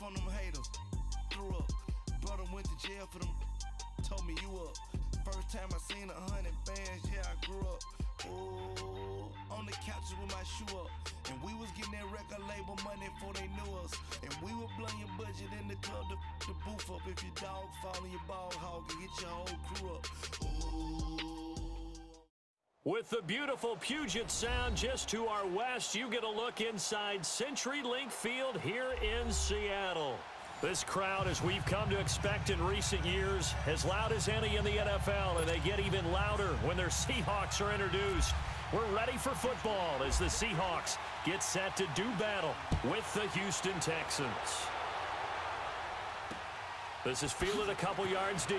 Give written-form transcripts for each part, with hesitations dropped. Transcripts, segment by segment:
from them haters. Threw up. Brother went to jail for them. Told me you up. First time I seen 100 bands, yeah, I grew up. Ooh, on the couches with my shoe up. And we was getting that record label money before they knew us. And we were blowing your budget in the club to boof up. If your dog fall in your ball hog and get your whole crew up. Ooh. With the beautiful Puget Sound just to our west, you get a look inside CenturyLink Field here in Seattle. This crowd, as we've come to expect in recent years, as loud as any in the NFL, and they get even louder when their Seahawks are introduced. We're ready for football as the Seahawks get set to do battle with the Houston Texans. This is fielded a couple yards deep.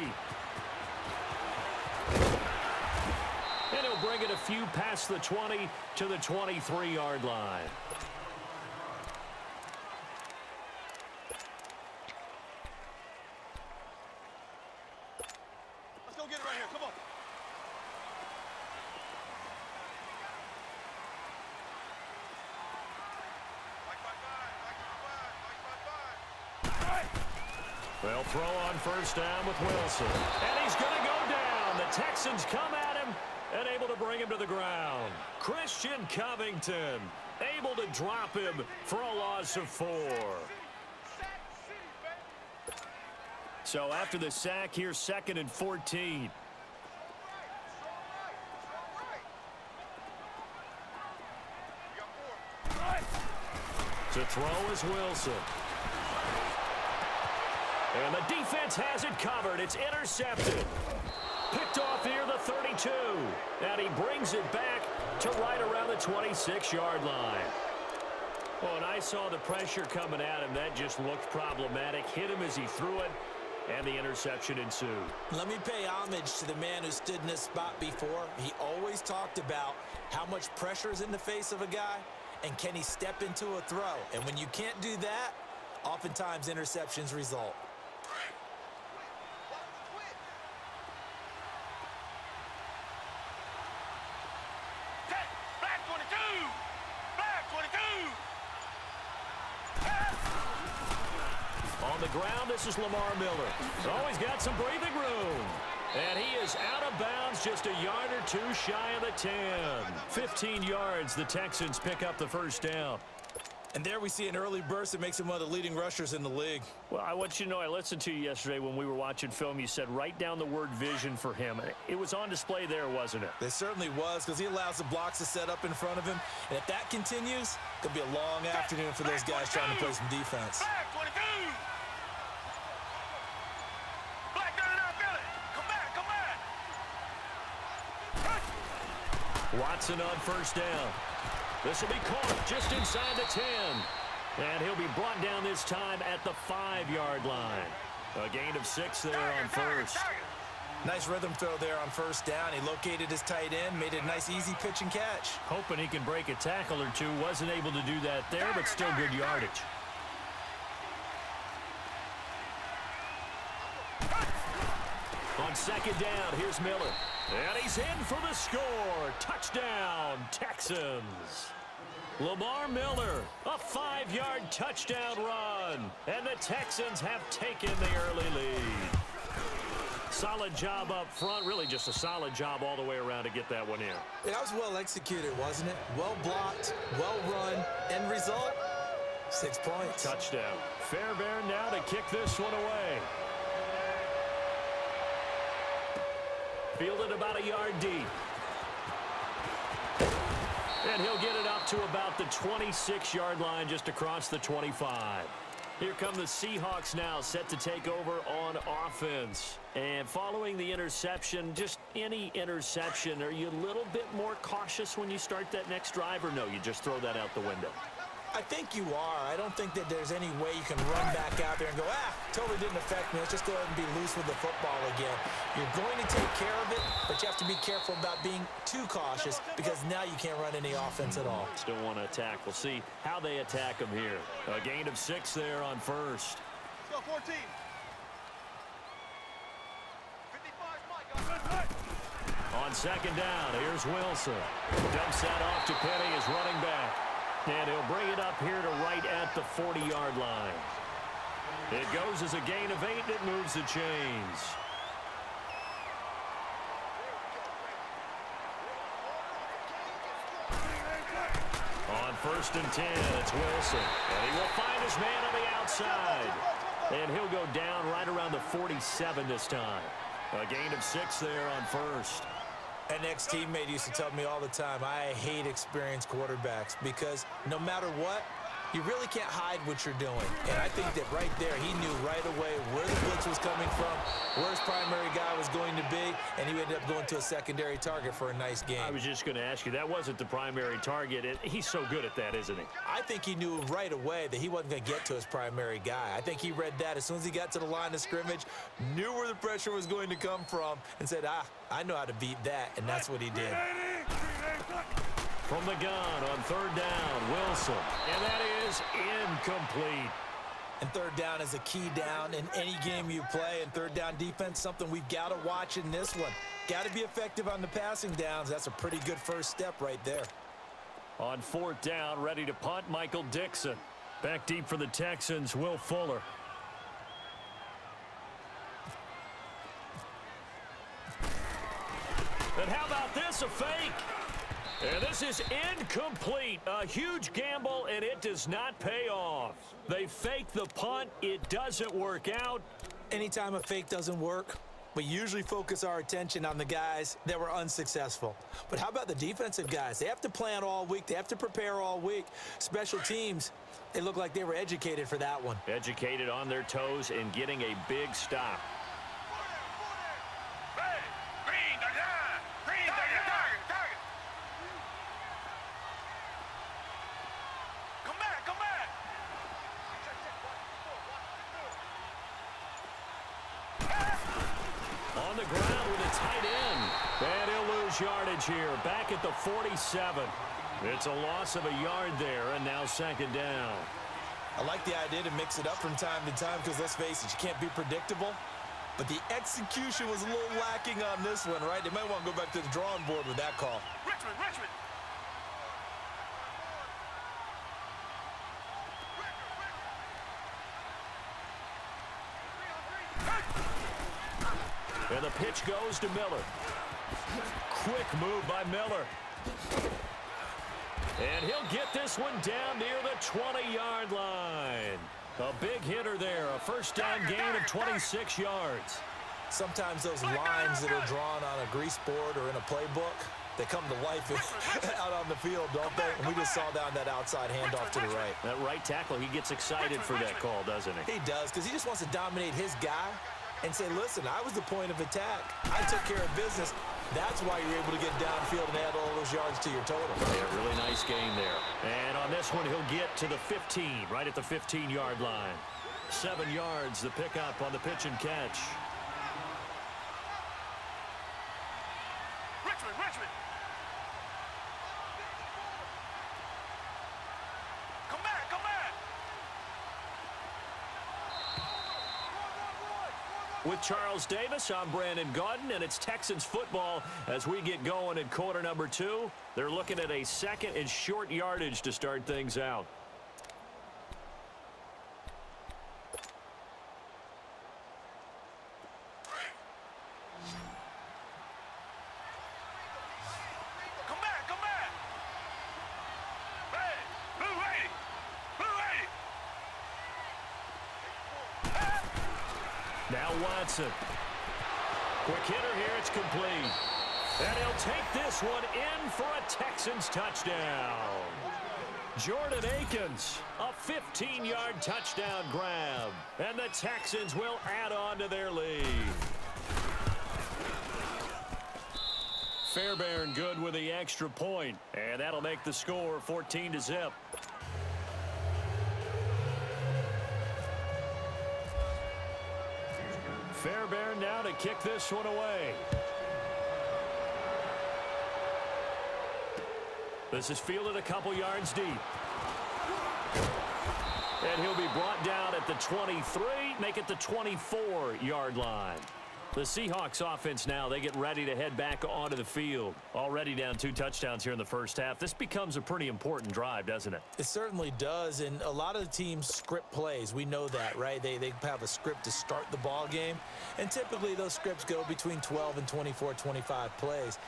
And he'll bring it a few past the 20 to the 23-yard line. They'll throw on first down with Wilson. And he's going to go down. The Texans come at him and able to bring him to the ground. Christian Covington able to drop him for a loss of 4. So after the sack, here's 2nd and 14. To throw is Wilson. And the defense has it covered. It's intercepted. Picked off near the 32. And he brings it back to right around the 26-yard line. Well, and I saw the pressure coming at him. That just looked problematic. Hit him as he threw it, and the interception ensued. Let me pay homage to the man who stood in this spot before. He always talked about how much pressure is in the face of a guy, and can he step into a throw. And when you can't do that, oftentimes interceptions result. On the ground, this is Lamar Miller. Oh, he's got some breathing room. And he is out of bounds, just a yard or two shy of the 10. 15 yards, the Texans pick up the first down. And there we see an early burst that makes him one of the leading rushers in the league. Well, I want you to know, I listened to you yesterday when we were watching film. You said write down the word vision for him. It was on display there, wasn't it? It certainly was, because he allows the blocks to set up in front of him. And if that continues, it could be a long afternoon for those guys trying to play some defense. Watson on first down. This will be caught just inside the 10. And he'll be brought down this time at the 5-yard line. A gain of 6 there on first. Nice rhythm throw there on first down. He located his tight end, made it a nice easy pitch and catch. Hoping he can break a tackle or two. Wasn't able to do that there, but still good yardage. On second down, here's Miller. And he's in for the score. Touchdown, Texans. Lamar Miller, a 5-yard touchdown run. And the Texans have taken the early lead. Solid job up front. Really just a solid job all the way around to get that one in. That was well executed, wasn't it? Well blocked, well run. End result, 6 points. Touchdown. Fairbairn now to kick this one away. Fielded about a yard deep. And he'll get it up to about the 26-yard line, just across the 25. Here come the Seahawks now, set to take over on offense. And following the interception, just any interception, are you a little bit more cautious when you start that next drive, or no, you just throw that out the window? I think you are. I don't think that there's any way you can run back out there and go, totally didn't affect me. Let's just go ahead and be loose with the football again. You're going to take care of it, but you have to be careful about being too cautious, because now you can't run any offense at all. Still want to attack. We'll see how they attack him here. A gain of 6 there on first. Let's go, 14. 55, on second down, here's Wilson. Dumps that off to Penny as running back. And he'll bring it up here to right at the 40-yard line. It goes as a gain of 8, and it moves the chains. On 1st and 10, it's Wilson. And he will find his man on the outside. And he'll go down right around the 47 this time. A gain of 6 there on 1st. An ex-teammate used to tell me all the time, I hate experienced quarterbacks because no matter what, you really can't hide what you're doing. And I think that right there, he knew right away where the blitz was coming from, where his primary guy was going to be, and he ended up going to a secondary target for a nice game. I was just going to ask you, that wasn't the primary target. He's so good at that, isn't he? I think he knew right away that he wasn't going to get to his primary guy. I think he read that as soon as he got to the line of scrimmage, knew where the pressure was going to come from, and said, I know how to beat that, and that's what he did. From the gun on 3rd down, Wilson. And that is incomplete. And 3rd down is a key down in any game you play. And 3rd down defense, something we've got to watch in this one. Got to be effective on the passing downs. That's a pretty good first step right there. On 4th down, ready to punt, Michael Dixon. Back deep for the Texans, Will Fuller. And how about this, a fake? And this is incomplete. A huge gamble, and it does not pay off. They fake the punt. It doesn't work out. Anytime a fake doesn't work, we usually focus our attention on the guys that were unsuccessful. But how about the defensive guys? They have to plan all week. They have to prepare all week. Special teams, they look like they were educated for that one. Educated on their toes and getting a big stop. On the ground with a tight end. And he'll lose yardage here. Back at the 47. It's a loss of a yard there, and now 2nd down. I like the idea to mix it up from time to time because, let's face it, you can't be predictable. But the execution was a little lacking on this one, right? They might want to go back to the drawing board with that call. Richmond. And the pitch goes to Miller. Quick move by Miller. And he'll get this one down near the 20-yard line. A big hitter there. A 1st down gain of 26 yards. Sometimes those lines that are drawn on a grease board or in a playbook, they come to life out on the field, don't they? And we just saw down that outside handoff to the right. That right tackle, he gets excited for that call, doesn't he? He does, because he just wants to dominate his guy and say, listen, I was the point of attack. I took care of business. That's why you're able to get downfield and add all those yards to your total. Yeah, really nice game there. And on this one, he'll get to the 15, right at the 15-yard line. 7 yards, the pickup on the pitch and catch. Richmond. Come back. With Charles Davis, I'm Brandon Gaudin, and it's Texans football as we get going in quarter number 2. They're looking at a 2nd and short yardage to start things out. Come back. Hey, Now Watson. Quick hitter here, it's complete. And he'll take this one in for a Texans touchdown. Jordan Akins, a 15-yard touchdown grab. And the Texans will add on to their lead. Fairbairn good with the extra point. And that'll make the score 14-0. Fairbairn now to kick this one away. This is fielded a couple yards deep. And he'll be brought down at the 23, make it the 24-yard line. The Seahawks offense now, they get ready to head back onto the field. Already down 2 touchdowns here in the first half. This becomes a pretty important drive, doesn't it? It certainly does, and a lot of the teams script plays. We know that, right? They have a script to start the ball game, and typically those scripts go between 12 and 24, 25 plays.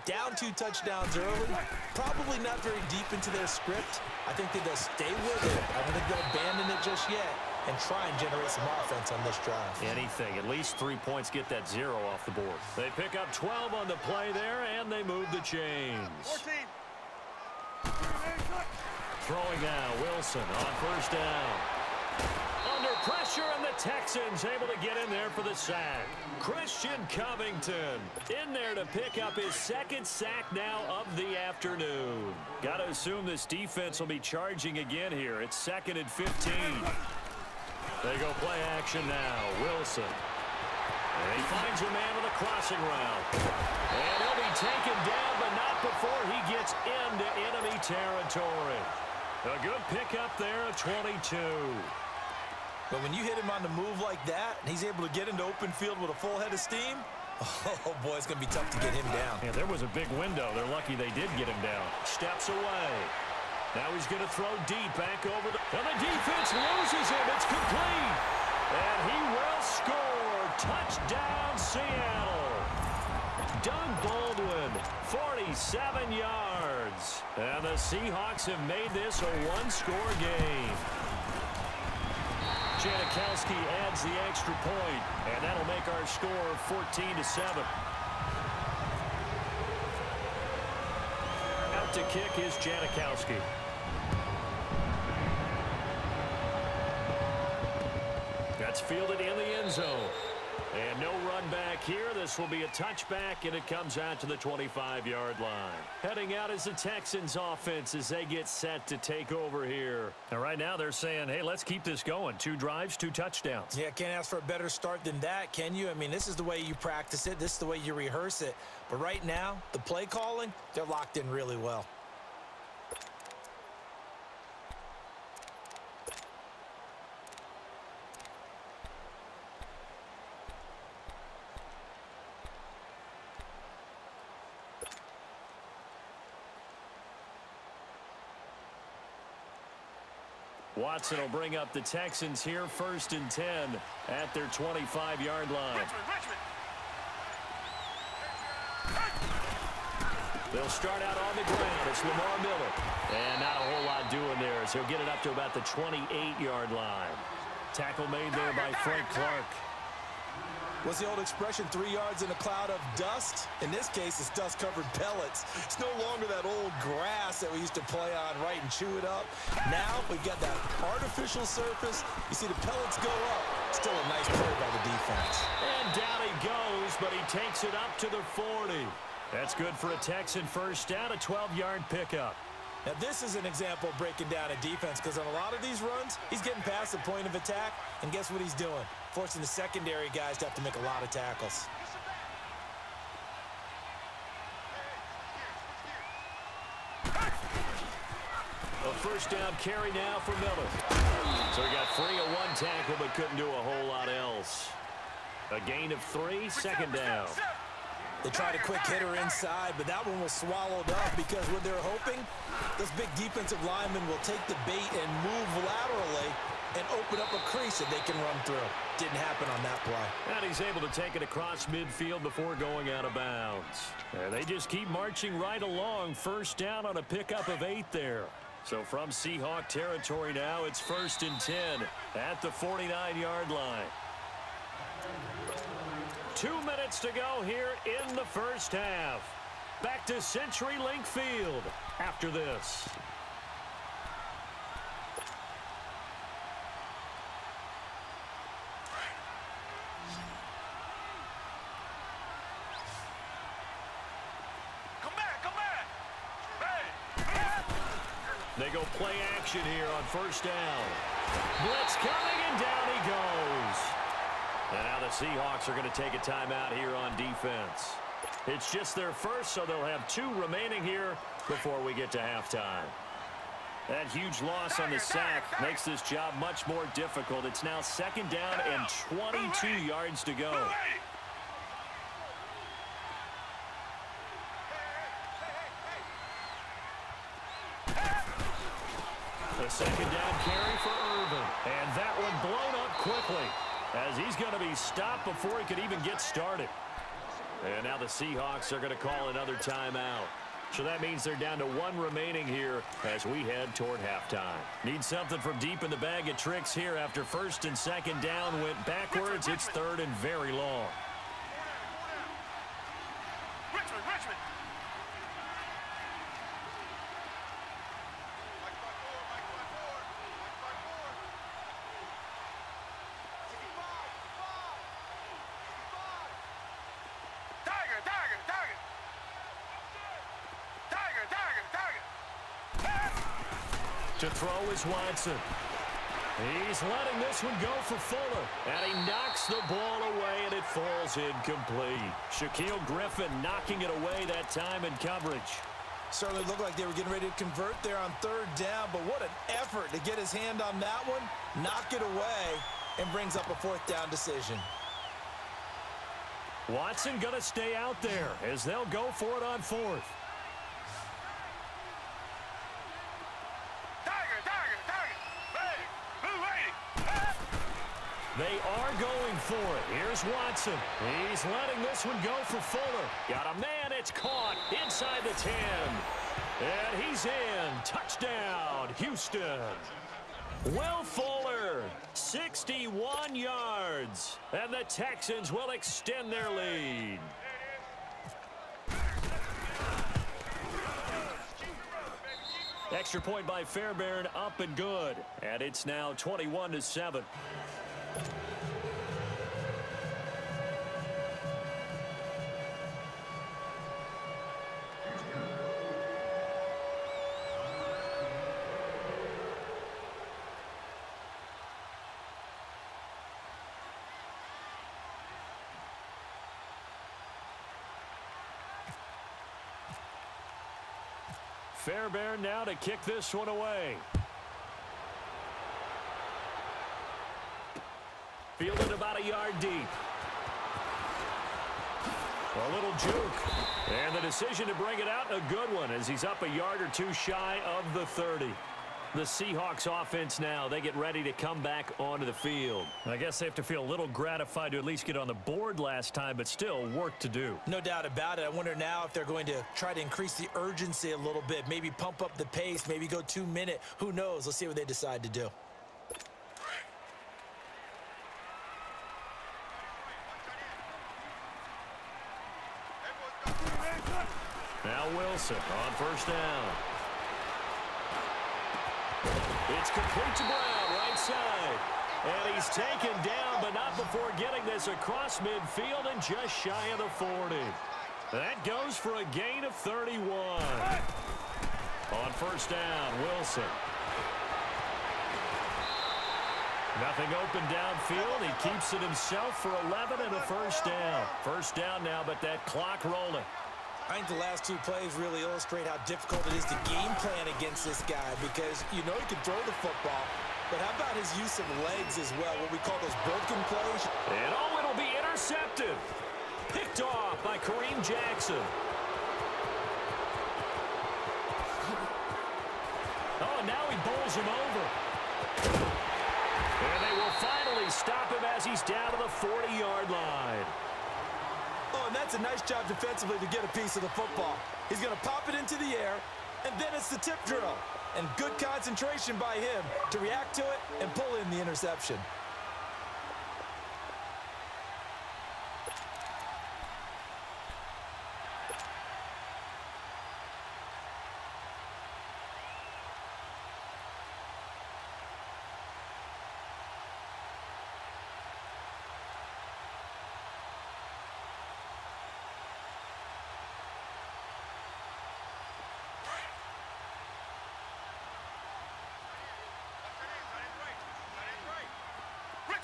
Down 2 touchdowns early, probably not very deep into their script. I think that they'll stay with it. I don't think they'll abandon it just yet and try and generate some offense on this drive. Anything. At least 3 points get that 0 off the board. They pick up 12 on the play there, and they move the chains. 14. Throwing now, Wilson on first down. Under pressure, and the Texans able to get in there for the sack. Christian Covington in there to pick up his 2nd sack now of the afternoon. Got to assume this defense will be charging again here. It's 2nd and 15. They go play action now. Wilson. And he finds a man with a crossing route. And he'll be taken down, but not before he gets into enemy territory. A good pickup there at 22. But when you hit him on the move like that, and he's able to get into open field with a full head of steam, oh, boy, it's going to be tough to get him down. Yeah, there was a big window. They're lucky they did get him down. Steps away. Now he's going to throw deep back over and the defense loses him. It's complete. And he will score. Touchdown, Seattle. Doug Baldwin, 47 yards. And the Seahawks have made this a 1-score game. Janikowski adds the extra point, and that'll make our score 14-7. Out to kick is Janikowski. That's fielded in the end zone. And no run back here. This will be a touchback, and it comes out to the 25-yard line. Heading out is the Texans offense as they get set to take over here. And right now they're saying, hey, let's keep this going. 2 drives, 2 touchdowns. Yeah, can't ask for a better start than that, can you? I mean, this is the way you practice it. This is the way you rehearse it. But right now, the play calling, they're locked in really well. Watson will bring up the Texans here, 1st and 10 at their 25-yard line. They'll start out on the ground. It's Lamar Miller. And not a whole lot doing there, so he'll get it up to about the 28-yard line. Tackle made there by Frank Clark. What's the old expression, 3 yards in a cloud of dust? In this case, it's dust-covered pellets. It's no longer that old grass that we used to play on, right, and chew it up. Now we've got that artificial surface. You see the pellets go up. Still a nice play by the defense. And down he goes, but he takes it up to the 40. That's good for a Texan first down, a 12-yard pickup. Now, this is an example of breaking down a defense because on a lot of these runs, he's getting past the point of attack, and guess what he's doing? Forcing the secondary guys to have to make a lot of tackles. A first down carry now for Miller. So he got free of 1 tackle but couldn't do a whole lot else. A gain of 3, 2nd down. They tried a quick hitter inside, but that one was swallowed up because what they're hoping, those big defensive linemen will take the bait and move laterally and open up a crease that they can run through. Didn't happen on that play. And he's able to take it across midfield before going out of bounds. And they just keep marching right along. First down on a pickup of 8 there. So from Seahawk territory now, it's 1st and 10 at the 49-yard line. 2 minutes to go here in the first half. Back to CenturyLink Field after this. Come back, come back. Hey. They go play action here on first down. Blitz coming, and down he goes. And now the Seahawks are going to take a timeout here on defense. It's just their first, so they'll have 2 remaining here before we get to halftime. That huge loss on the sack makes this job much more difficult. It's now 2nd down and 22 yards to go. second down carry for Irvin. And that one blown up quickly as he's going to be stopped before he could even get started. And now the Seahawks are going to call another timeout. So that means they're down to one remaining here as we head toward halftime. Need something from deep in the bag of tricks here after first and second down went backwards. It's third and very long. Richmond. To throw is Watson. He's letting this one go for Fuller. And he knocks the ball away, and it falls incomplete. Shaquille Griffin knocking it away that time in coverage. Certainly looked like they were getting ready to convert there on third down, but what an effort to get his hand on that one, knock it away, and brings up a fourth down decision. Watson going to stay out there as they'll go for it on fourth. They are going for it. Here's Watson. He's letting this one go for Fuller. Got a man. It's caught inside the 10. And he's in. Touchdown, Houston. Will Fuller, 61 yards. And the Texans will extend their lead. Extra point by Fairbairn, up and good. And it's now 21-7. Fairbairn now to kick this one away. Fielded about a yard deep. A little juke. And the decision to bring it out, a good one, as he's up a yard or two shy of the 30. The Seahawks offense now, they get ready to come back onto the field. I guess they have to feel a little gratified to at least get on the board last time, but still work to do. No doubt about it. I wonder now if they're going to try to increase the urgency a little bit, maybe pump up the pace, maybe go 2 minute. Who knows? Let's see what they decide to do. Now Wilson on first down. It's complete to Brown, right side. And he's taken down, but not before getting this across midfield and just shy of the 40. That goes for a gain of 31. On first down, Wilson. Nothing open downfield. He keeps it himself for 11 and a first down. First down now, but that clock rolling. I think the last two plays really illustrate how difficult it is to game plan against this guy because you know he can throw the football, but how about his use of legs as well, what we call those broken plays? And oh, it'll be intercepted. Picked off by Kareem Jackson. Oh, and now he bowls him over. And they will finally stop him as he's down to the 40-yard line. Oh, and that's a nice job defensively to get a piece of the football. He's going to pop it into the air, and then it's the tip drill. And good concentration by him to react to it and pull in the interception.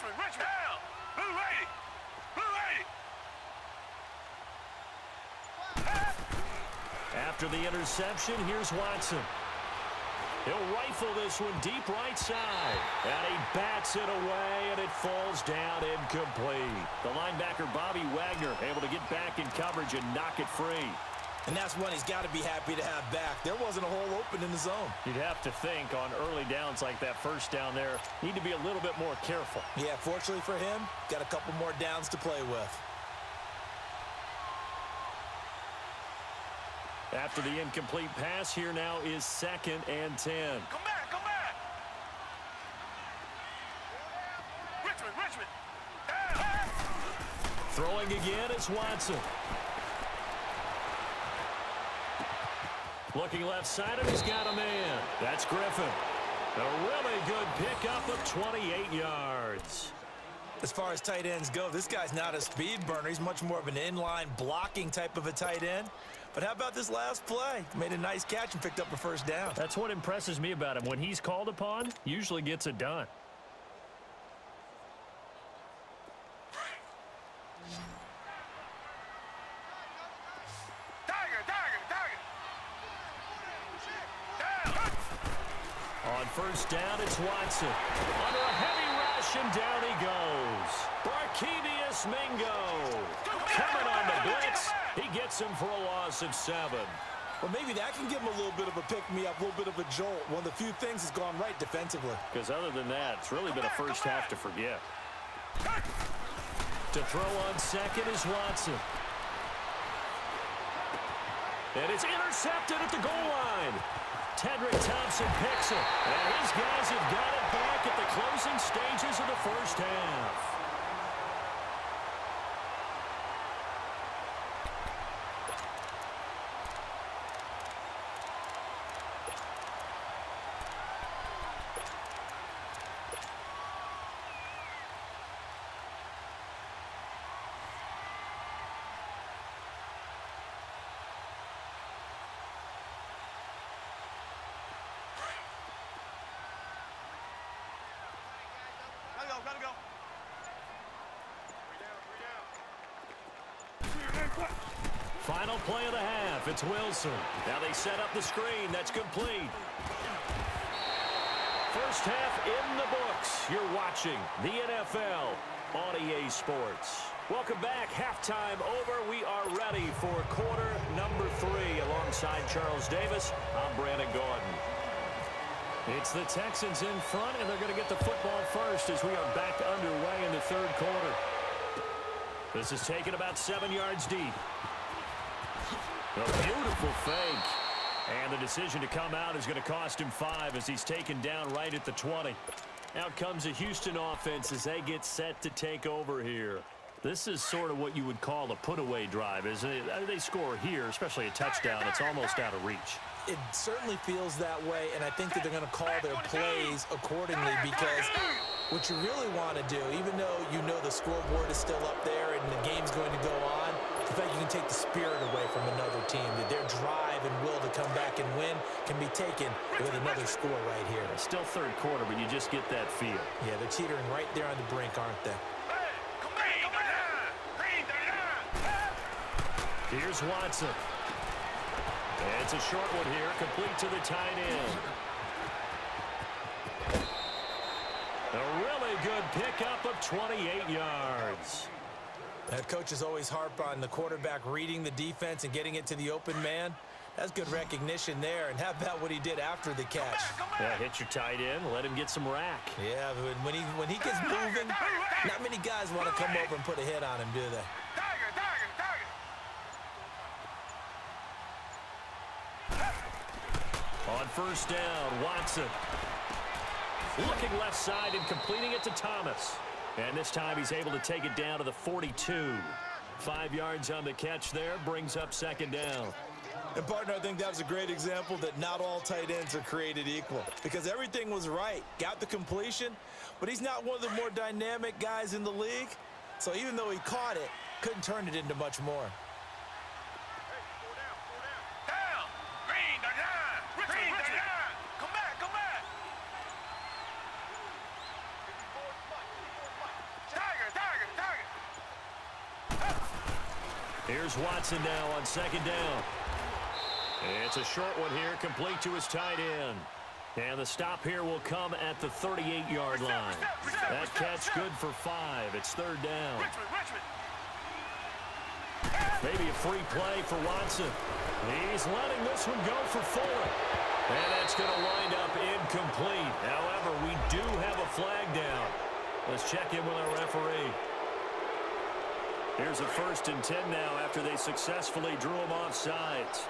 Richmond. Down. Blue lady. After the interception, here's Watson. He'll rifle this one deep right side. And he bats it away, and it falls down incomplete. The linebacker, Bobby Wagner, able to get back in coverage and knock it free. And that's one he's got to be happy to have back. There wasn't a hole open in the zone. You'd have to think on early downs like that first down there, need to be a little bit more careful. Yeah, fortunately for him, got a couple more downs to play with. After the incomplete pass, here now is 2nd and 10. Come back, come back. Richmond. Throwing again, it's Watson. Looking left side, and he's got a man. That's Griffin. A really good pickup of 28 yards. As far as tight ends go, this guy's not a speed burner. He's much more of an inline blocking type of a tight end. But how about this last play? Made a nice catch and picked up a first down. That's what impresses me about him. When he's called upon, usually gets it done. On first down, it's Watson. Under a heavy rush, and down he goes. Barkevius Mingo. Coming on the blitz. He gets him for a loss of 7. Well, maybe that can give him a little bit of a pick-me-up, a little bit of a jolt. One of the few things that's gone right defensively. Because other than that, it's really been a first half to forget. To throw on second is Watson. And it's intercepted at the goal line. Tedrick Thompson picks it. And his guys have got it back at the closing stages of the first half. Gotta go. Final play of the half. It's Wilson. Now they set up the screen. That's complete. First half in the books. You're watching the NFL on EA Sports. Welcome back. Halftime over. We are ready for quarter number 3. Alongside Charles Davis, I'm Brandon Gordon. It's the Texans in front, and they're going to get the football first as we are back underway in the third quarter. This is taken about 7 yards deep. A beautiful fake. And the decision to come out is going to cost him 5 as he's taken down right at the 20. Out comes the Houston offense as they get set to take over here. This is sort of what you would call a put-away drive, isn't it? They score here, especially a touchdown. It's almost out of reach. It certainly feels that way, and I think that they're going to call their plays accordingly because what you really want to do, even though you know the scoreboard is still up there and the game's going to go on, the fact you can take the spirit away from another team, that their drive and will to come back and win can be taken with another score right here. It's still third quarter, but you just get that feel. Yeah, they're teetering right there on the brink, aren't they? Here's Watson. It's a short one here, complete to the tight end. A really good pickup of 28 yards. That coaches always harp on the quarterback reading the defense and getting it to the open man. That's good recognition there. And how about what he did after the catch? Yeah, hit your tight end, let him get some rack. Yeah, when he gets moving, not many guys want to come over and put a hit on him, do they? On first down, Watson. Looking left side and completing it to Thomas. And this time he's able to take it down to the 42. 5 yards on the catch there, brings up second down. And, partner, I think that was a great example that not all tight ends are created equal. Because everything was right. Got the completion, but he's not one of the more dynamic guys in the league. So even though he caught it, couldn't turn it into much more. Here's Watson now on second down. It's a short one here, complete to his tight end. And the stop here will come at the 38-yard line. That catch good for 5. It's third down. Maybe a free play for Watson. He's letting this one go for Fuller. And that's going to wind up incomplete. However, we do have a flag down. Let's check in with our referee. Here's a 1st and 10 now after they successfully drew him off sides.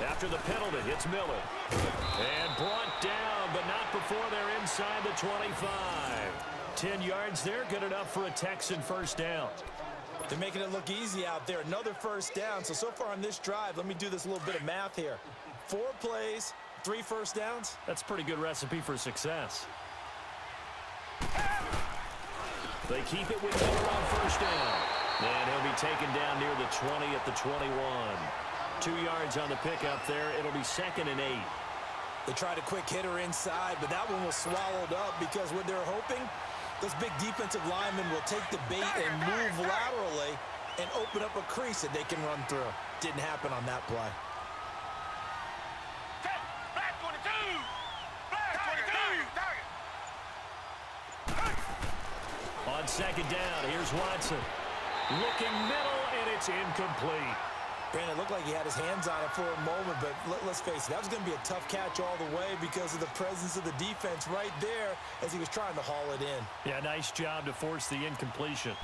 After the penalty, it's Miller. And brought down, but not before they're inside the 25. 10 yards there, good enough for a Texan first down. They're making it look easy out there. Another first down. So far on this drive, let me do this little bit of math here. 4 plays, 3 first downs. That's a pretty good recipe for success. They keep it with Miller on first down. And he'll be taken down near the 20 at the 21. 2 yards on the pickup there. It'll be 2nd and 8. They tried a quick hitter inside, but that one was swallowed up because what they're hoping, those big defensive linemen will take the bait and move laterally and open up a crease that they can run through. Didn't happen on that play. Black 22! Black 22! On 2nd down, here's Watson. Looking middle, and it's incomplete. Brandon, it looked like he had his hands on it for a moment, but let's face it, that was going to be a tough catch all the way because of the presence of the defense right there as he was trying to haul it in. Yeah, nice job to force the incompletion.